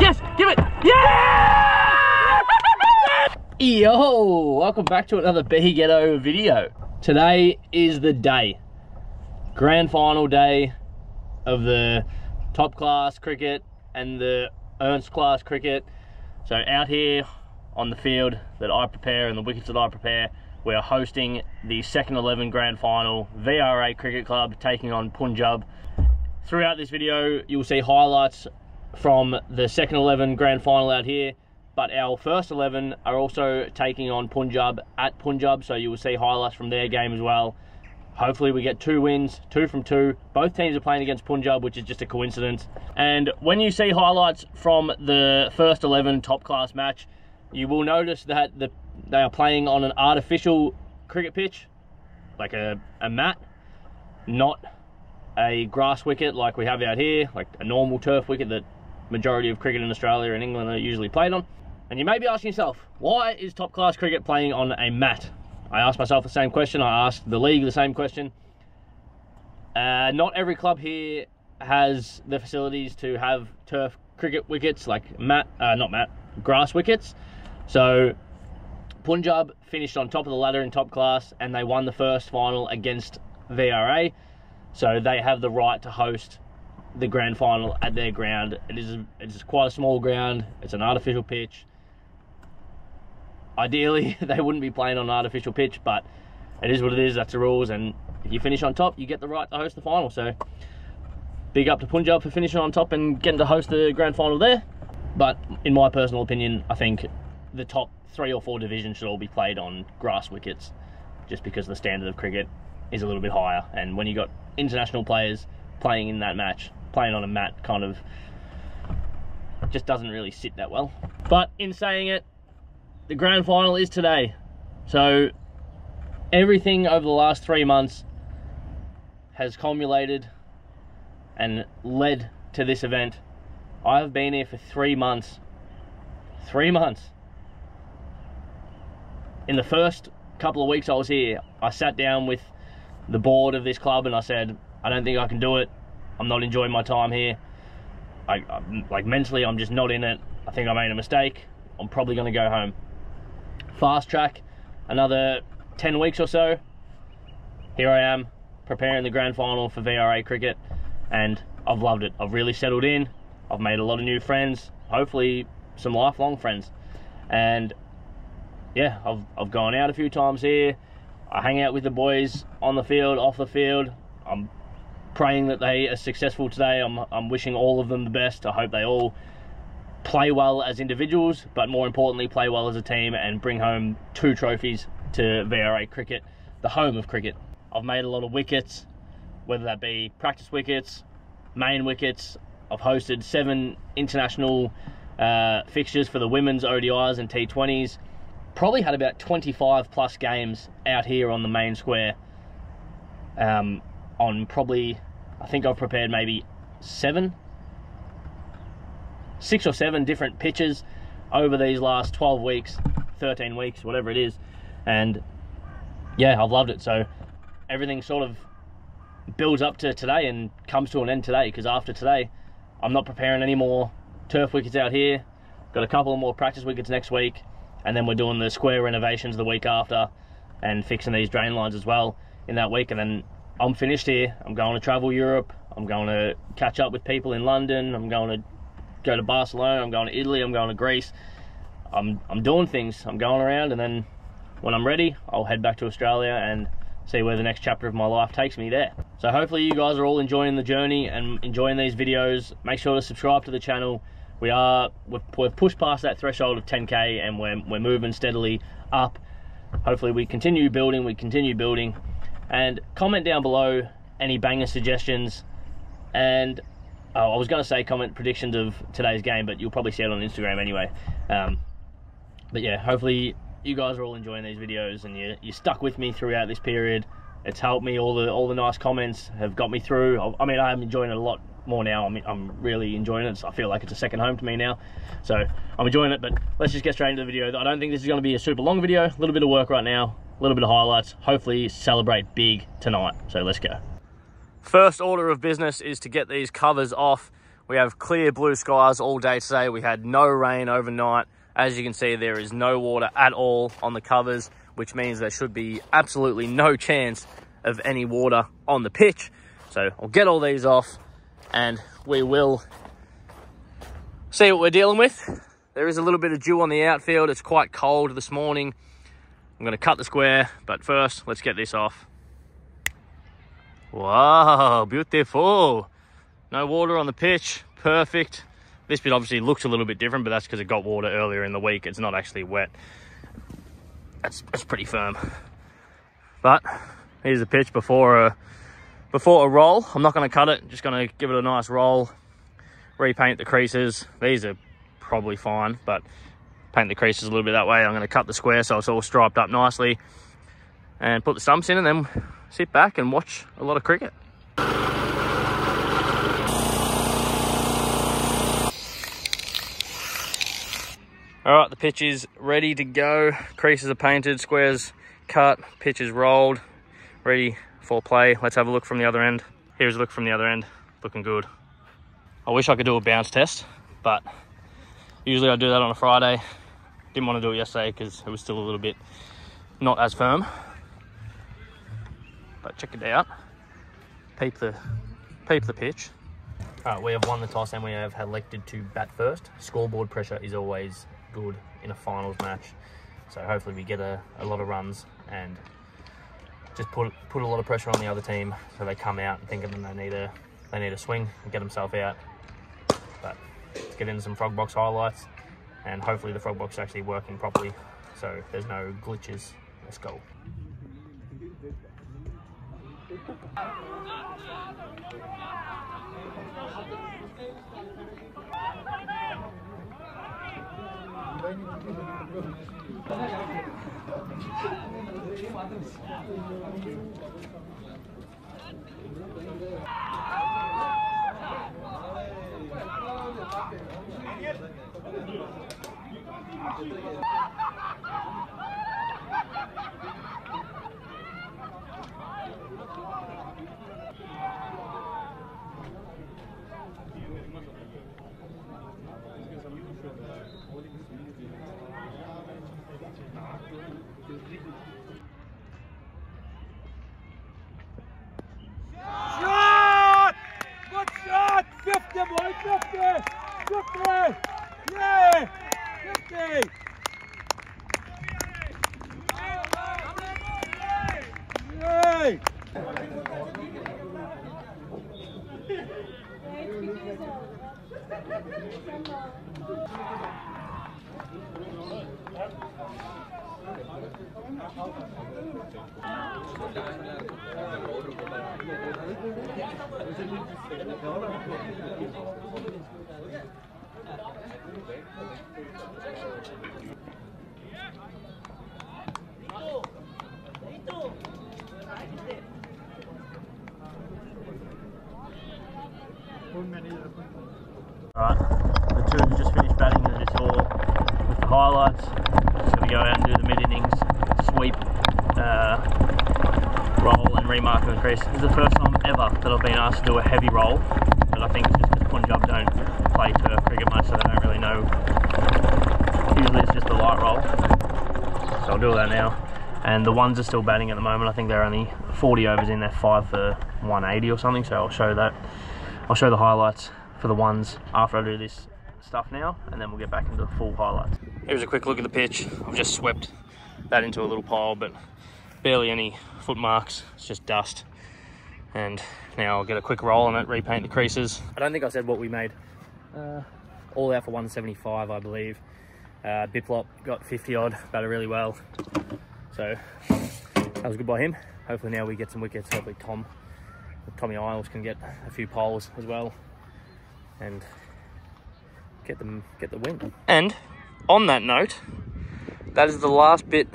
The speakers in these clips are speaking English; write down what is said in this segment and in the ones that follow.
Yes, give it. Yeah! Yo, welcome back to another Be Ghetto video. Today is the day, grand final day of the top class cricket and the Ernst class cricket. So out here on the field that I prepare and the wickets that I prepare, we are hosting the second 11 grand final, VRA Cricket Club taking on Punjab. Throughout this video, you'll see highlights from the second 11 grand final out here, but our first 11 are also taking on Punjab at Punjab, so you will see highlights from their game as well. Hopefully we get 2 wins, 2 from 2. Both teams are playing against Punjab, which is just a coincidence. And when you see highlights from the first 11 top class match, you will notice that they are playing on an artificial cricket pitch, like a mat, not a grass wicket like we have out here, like a normal turf wicket that majority of cricket in Australia and England are usually played on. And you may be asking yourself, why is top class cricket playing on a mat? I asked myself the same question, I asked the league the same question. Not every club here has the facilities to have turf cricket wickets, like grass wickets. So Punjab finished on top of the ladder in top class and they won the first final against VRA. So they have the right to host the grand final at their ground. It's quite a small ground, it's an artificial pitch. Ideally, they wouldn't be playing on an artificial pitch, but it is what it is, that's the rules, and if you finish on top, you get the right to host the final. So, big up to Punjab for finishing on top and getting to host the grand final there. But, in my personal opinion, I think the top 3 or 4 divisions should all be played on grass wickets, just because the standard of cricket is a little bit higher, and when you got international players playing in that match, playing on a mat kind of just doesn't really sit that well. But, in saying it, the grand final is today, so everything over the last 3 months has culminated and led to this event. I have been here for 3 months. 3 months. In the first couple of weeks I was here, I sat down with the board of this club and I said, I don't think I can do it. I'm not enjoying my time here. Like mentally, I'm just not in it. I think I made a mistake. I'm probably going to go home. Fast track another 10 weeks or so, here I am preparing the grand final for VRA cricket, and I've loved it. I've really settled in, I've made a lot of new friends, hopefully some lifelong friends, and yeah, I've gone out a few times here. I hang out with the boys on the field, off the field. I'm praying that they are successful today. I'm wishing all of them the best. I hope they all play well as individuals, but more importantly play well as a team and bring home 2 trophies to VRA cricket, the home of cricket. I've made a lot of wickets, whether that be practice wickets, main wickets. I've hosted 7 international fixtures for the women's ODIs and T20s. Probably had about 25 plus games out here on the main square. On probably, I think I've prepared maybe 6 or 7 different pitches over these last 12 weeks, 13 weeks, whatever it is. And yeah, I've loved it. So everything sort of builds up to today and comes to an end today, because after today, I'm not preparing any more turf wickets out here. Got a couple of more practice wickets next week, and then we're doing the square renovations the week after and fixing these drain lines as well in that week. And then I'm finished here. I'm going to travel Europe. I'm going to catch up with people in London. I'm going to go to Barcelona, I'm going to Italy, I'm going to Greece. I'm doing things, I'm going around, and then when I'm ready, I'll head back to Australia and see where the next chapter of my life takes me there. So hopefully you guys are all enjoying the journey and enjoying these videos. Make sure to subscribe to the channel. We've pushed past that threshold of 10K and we're moving steadily up. Hopefully we continue building, and comment down below any banger suggestions. And I was going to say comment predictions of today's game, but you'll probably see it on Instagram anyway. But yeah, hopefully you guys are all enjoying these videos and you stuck with me throughout this period. It's helped me. All the nice comments have got me through. I mean, I'm enjoying it a lot more now. I mean, I'm really enjoying it. I feel like it's a second home to me now. So I'm enjoying it, but let's just get straight into the video. I don't think this is going to be a super long video. A little bit of work right now, a little bit of highlights. Hopefully celebrate big tonight. So let's go. First order of business is to get these covers off. We have clear blue skies all day today. We had no rain overnight. As you can see, there is no water at all on the covers, which means there should be absolutely no chance of any water on the pitch. So I'll get all these off and we will see what we're dealing with. There is a little bit of dew on the outfield. It's quite cold this morning. I'm going to cut the square, but first, let's get this off. Wow, beautiful. No water on the pitch, perfect. This bit obviously looks a little bit different, but that's because it got water earlier in the week. It's not actually wet. That's pretty firm. But here's the pitch before a roll. I'm not going to cut it, just going to give it a nice roll, repaint the creases. These are probably fine, but paint the creases a little bit that way. I'm going to cut the square so it's all striped up nicely and put the stumps in, and then sit back and watch a lot of cricket. All right, the pitch is ready to go. Creases are painted, squares cut, pitch is rolled, ready for play. Let's have a look from the other end. Here's a look from the other end, looking good. I wish I could do a bounce test, but usually I do that on a Friday. Didn't want to do it yesterday because it was still a little bit not as firm. But check it out. Peep the pitch. All right, we have won the toss and we have elected to bat first. Scoreboard pressure is always good in a finals match. So hopefully we get a lot of runs and just put a lot of pressure on the other team so they come out and thinking they need a swing and get themselves out. But let's get into some frog box highlights and hopefully the frog box is actually working properly so there's no glitches. Let's go. Shot! Good shot! 50, boy, 50! 50! Yeah! 50! Yay! Alright, the two who just finished batting as you saw with the highlights. Just going to go out and do the mid-innings sweep, roll and remark in the crease. This is the first time ever that I've been asked to do a heavy roll, but I think it's just because Punjab don't play turf cricket much, so they don't really know. Usually it's just a light roll, so I'll do that now. And the ones are still batting at the moment. I think they're only 40 overs in, they're 5 for 180 or something, so I'll show that. I'll show the highlights for the ones after I do this stuff now, and then we'll get back into the full highlights. Here's a quick look at the pitch. I've just swept that into a little pile, but barely any foot marks, it's just dust. And now I'll get a quick roll on it, repaint the creases. I don't think I said what we made. All out for 175, I believe. Biplop got 50 odd, batted really well. So that was good by him. Hopefully now we get some wickets. Hopefully Tommy Isles can get a few poles as well and get the win. And on that note, that is the last bit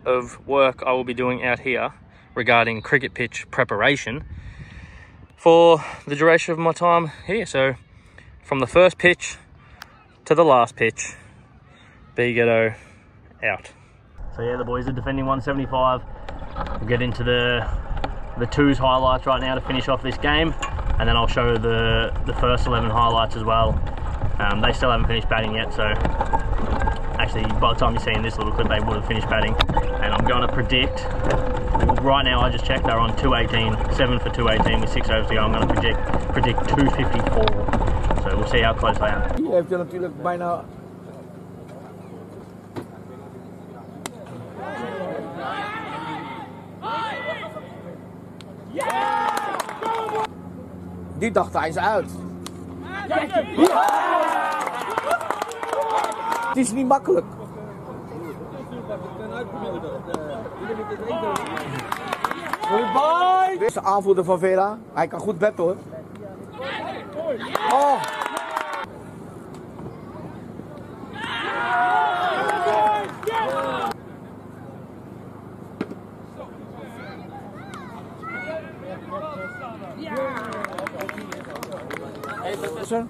of work I will be doing out here regarding cricket pitch preparation for the duration of my time here. So from the first pitch to the last pitch, B Ghetto out. So yeah, the boys are defending 175. We'll get into the twos highlights right now to finish off this game. and then I'll show the first 11 highlights as well. They still haven't finished batting yet, so actually by the time you're seeing this little clip they would have finished batting. And I'm going to predict, right now I just checked, they're on 218, 7 for 218 with 6 overs to go. I'm going to predict 254, so we'll see how close they are. Je heeft er natuurlijk bijna... Die dacht hij is uit. Het is niet makkelijk. Dit is de aanvoerder van Vera. Hij kan goed betten hoor. Oh. Sir?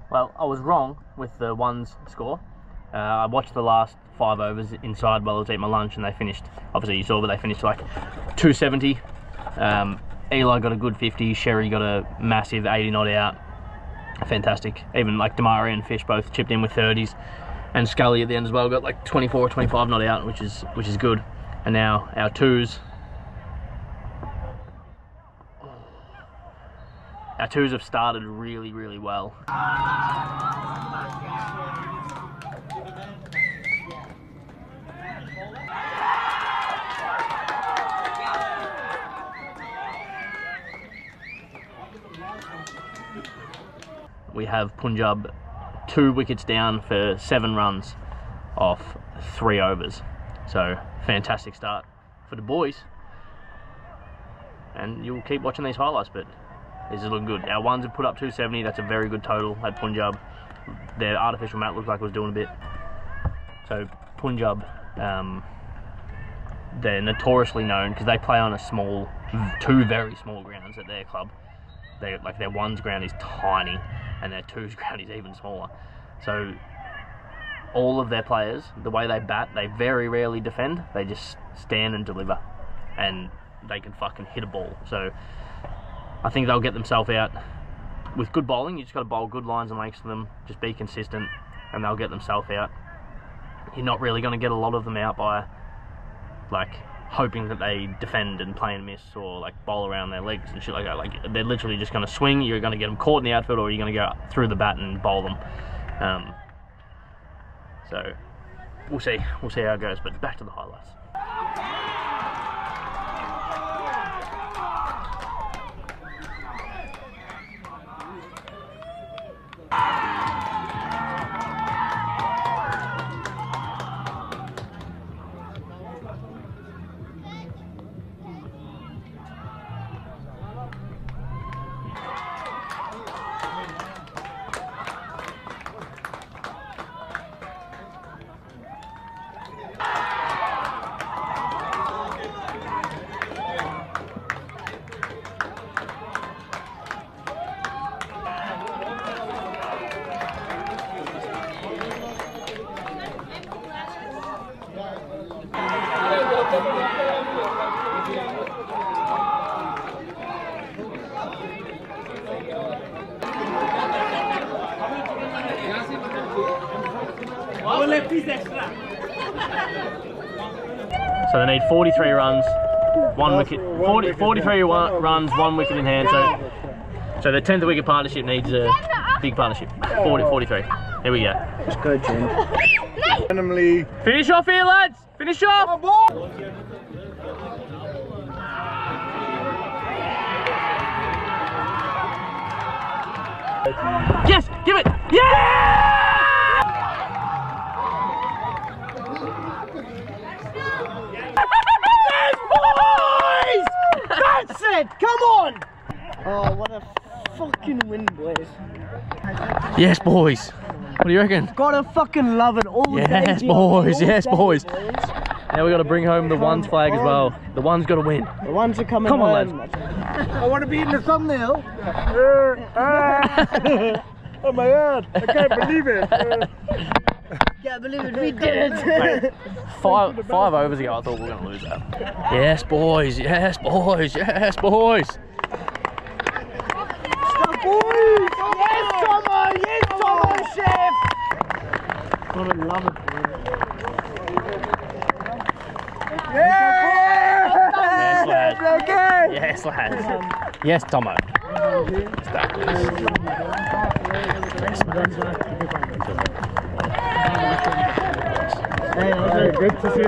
Well, I was wrong with the ones score. I watched the last 5 overs inside while I was eating my lunch, and they finished, obviously you saw, but they finished like 270. Eli got a good 50, Sherry got a massive 80 not out. Fantastic. Even like Damari and Fish both chipped in with 30s, and Scully at the end as well got like 24 or 25 not out, which is good. And now our twos have started really, really well. We have Punjab 2 wickets down for 7 runs off 3 overs. So fantastic start for the boys. And you'll keep watching these highlights, but this is looking good. Our ones have put up 270, that's a very good total at Punjab. Their artificial mat looked like it was doing a bit. So Punjab, they're notoriously known because they play on a small, 2 very small grounds at their club. Like their ones ground is tiny, and their twos ground is even smaller. So all of their players, the way they bat, they very rarely defend. They just stand and deliver, and they can fucking hit a ball. So I think they'll get themselves out with good bowling. You just got to bowl good lines and lengths to them. Just be consistent, and they'll get themselves out. You're not really going to get a lot of them out by like hoping that they defend and play and miss, or like bowl around their legs and shit like that. Like they're literally just going to swing. You're going to get them caught in the outfield, or you're going to go through the bat and bowl them. So we'll see how it goes. But back to the highlights. So they need 43 runs, 1 wicket, 43 runs, 1 wicket in hand. So the 10th wicket partnership needs a big partnership. 43. Here we go. Let's go, Jim. Randomly. Finish off here, lads. Finish off. Yes, give it. Yeah! That's it! Come on! Oh, what a fucking win, boys. Yes, boys. What do you reckon? Gotta fucking love it all day. Yes, boys. Yes, boys. Now we got to bring home the ones flag as well. The ones got to win. The ones are coming Come on, home. lads. I want to be in the thumbnail. Oh my god, I can't believe it. Can't believe it, we did it. Mate, five overs ago, I thought we were going to lose that. Yes, boys. Yes, boys. Yes, boys. Yes, Tomo! Yes, Tomo, chef! Gotta love it, boy. Yes, lads. Yes, lads. Yes, Tomo. Hey, good to see you.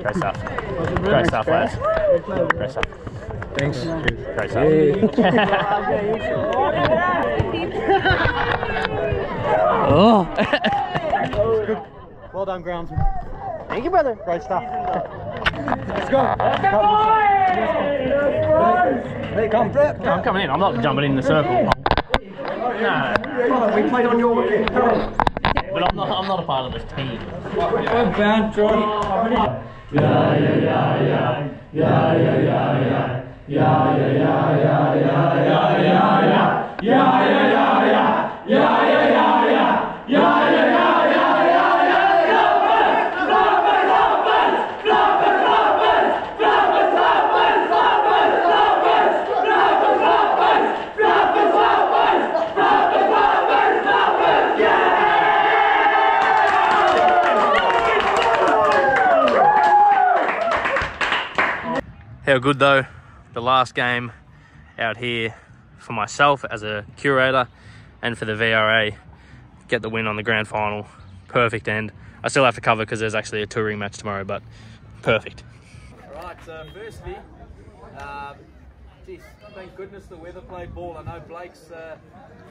Great stuff. Great stuff, lads. Great stuff. Thanks. Great stuff. Oh. Well done, groundsman. Thank you, brother. Great stuff. Let's go. Hey, come. I'm coming in. I'm not jumping in the circle. No. We played on your wicket. But I'm not a part of this team. I'm bound, John. How good though, the last game out here for myself as a curator and for the VRA, get the win on the grand final. Perfect end. I still have to cover because there's actually a touring match tomorrow, but perfect. Right, firstly, geez, thank goodness the weather played ball. I know Blake's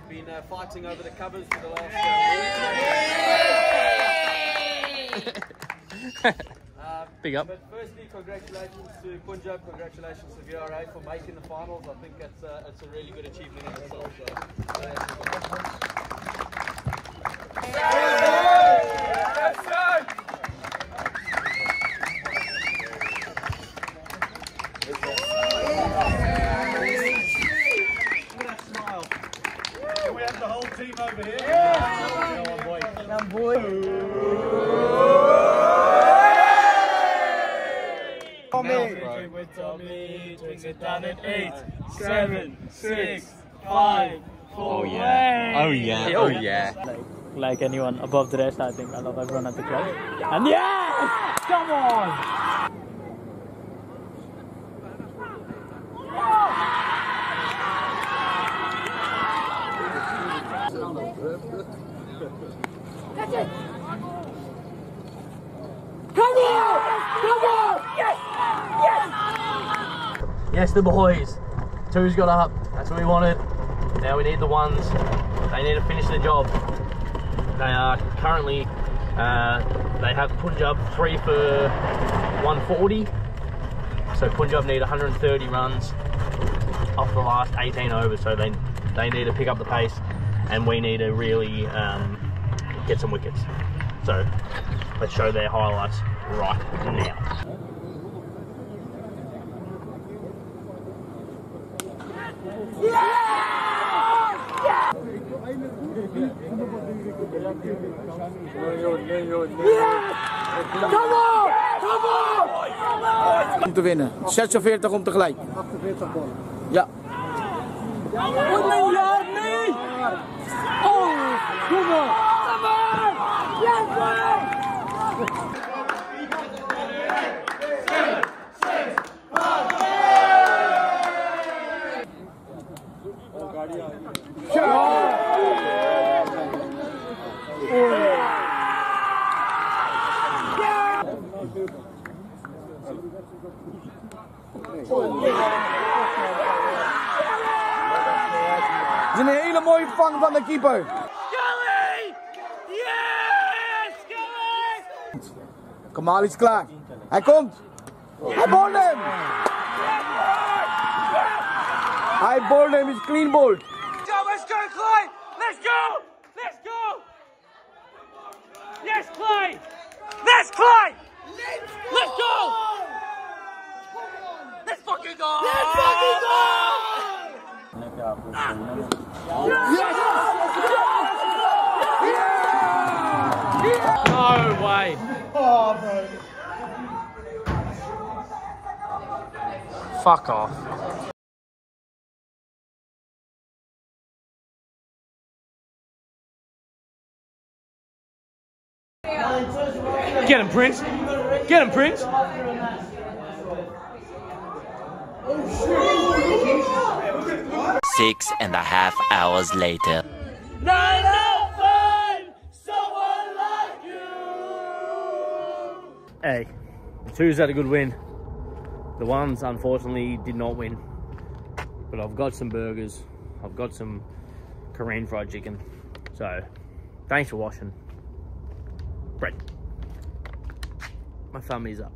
been fighting over the covers for the last Big up. But firstly, congratulations to Punjab, congratulations to VRA for making the finals. I think it's a really good achievement in itself. Can we have the whole team over here? Come, boy. With Tommy, drinks it down at 8, 7, 6, 5, 4. Oh yeah. Oh yeah. Oh yeah. Like anyone above the rest, I think I love everyone at the club. And yes! Come on! That's it! Come on! Come on! Yes! Yes! Yes, the boys. Two's got up. That's what we wanted. Now we need the ones. They need to finish the job. They are currently, they have Punjab 3 for 140. So Punjab need 130 runs off the last 18 overs. So they need to pick up the pace, and we need to really get some wickets. So let's show their highlights right now. Om te winnen. 46 om tegelijk. 48 ballen. Ja. Oh, nee! Oh, kom op! Kom on! Yes, man! Het is een hele mooie vang van de keeper. Scully! Yes! Scully! Kamal is klaar. Hij komt. Hij bowlt hem. Hij bowlt hem. Is clean bowled. Let's go, Clay! Let's go! Let's go! Yes, Clay! Let's Clay! Let's go! Let's fucking go! Let's fucking go! No way! Oh, bro. Fuck off. Get him, Prince! Get him, Prince! 6.5 hours later. Hey, the twos had a good win. The ones, unfortunately, did not win. But I've got some burgers. I've got some Korean fried chicken. So, thanks for watching. Brett. My family's up.